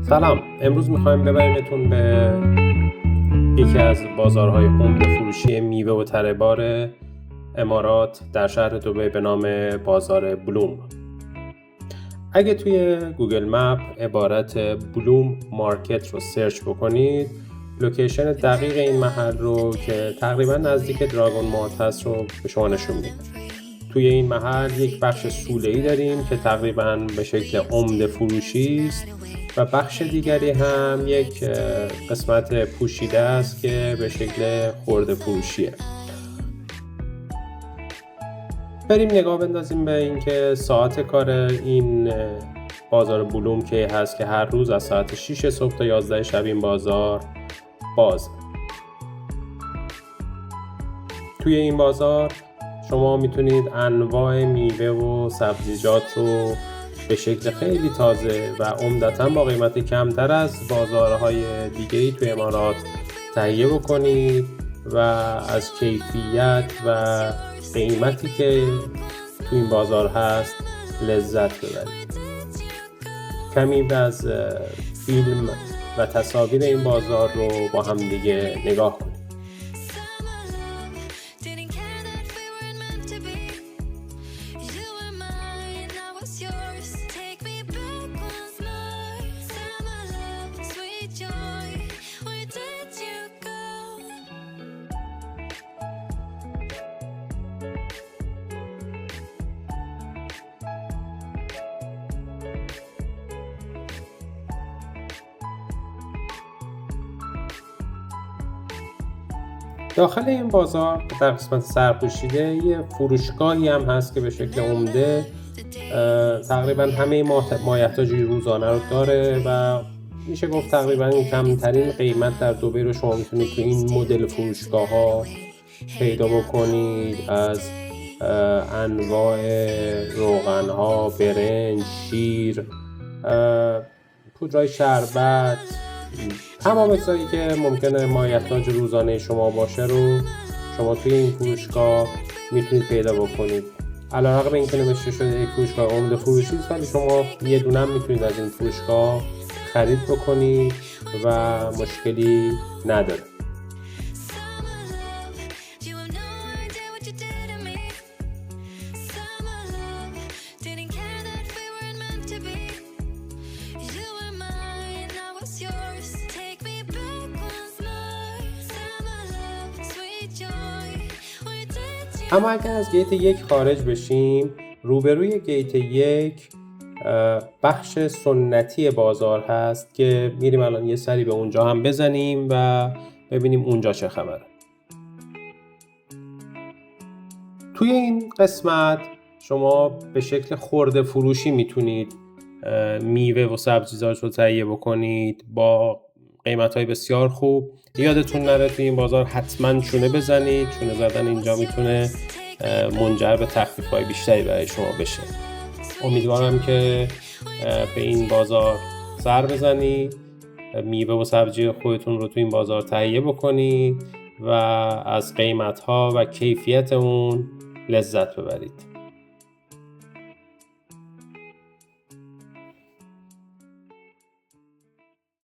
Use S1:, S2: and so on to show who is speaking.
S1: سلام، امروز میخوایم ببریمتون به یکی از بازارهای عمده فروشی میوه و تره بار امارات در شهر دبی به نام بازار بلوم. اگه توی گوگل مپ عبارت بلوم مارکت رو سرچ بکنید، لوکیشن دقیق این محل رو که تقریبا نزدیک دراگون مارت هست رو به شما نشون میده. توی این محل یک بخش سوله‌ای داریم که تقریبا به شکل عمده فروشی است و بخش دیگری هم یک قسمت پوشیده است که به شکل خرده فروشیه. بریم نگاه بندازیم به اینکه ساعت کار این بازار بلوم که هست که هر روز از ساعت 6 صبح تا 11 شب این بازار بازه. توی این بازار شما میتونید انواع میوه و سبزیجات رو به شکل خیلی تازه و عمدتاً با قیمت کمتر از بازارهای دیگه‌ای توی امارات تهیه بکنید و از کیفیت و قیمتی که توی این بازار هست لذت ببرید. کمی از فیلم و تصاویر این بازار رو با هم دیگه نگاه کنید. داخل این بازار در قسمت سرپوشیده یه فروشگاهی هم هست که به شکل عمده تقریبا همه مایحتاج روزانه رو داره و میشه گفت تقریبا کمترین قیمت در دبی رو شما میتونید تو این مدل فروشگاه ها پیدا بکنید. از انواع روغن ها، برنج، شیر، پودرهای شربت، تمام چیزایی که ممکنه مایحتاج روزانه شما باشه رو شما توی این فروشگاه میتونید پیدا بکنید. علیرغم اینکه نوشته شده یک فروشگاه عمده فروشی است، ولی شما یه دونه هم میتونید از این فروشگاه خرید بکنید و مشکلی نداره. اما اگر از گیت 1 خارج بشیم، روبروی گیت 1 بخش سنتی بازار هست که میریم الان یه سری به اونجا هم بزنیم و ببینیم اونجا چه خبره. توی این قسمت شما به شکل خرده فروشی میتونید میوه و سبزیجات رو تهیه بکنید با قیمت‌های بسیار خوب. یادتون نره توی این بازار حتما چونه بزنید. چونه زدن اینجا میتونه منجر به تخفیف‌های بیشتری برای شما بشه. امیدوارم که به این بازار سر بزنید، میوه و سبزی خودتون رو توی این بازار تهیه بکنید و از قیمت‌ها و کیفیت اون لذت ببرید.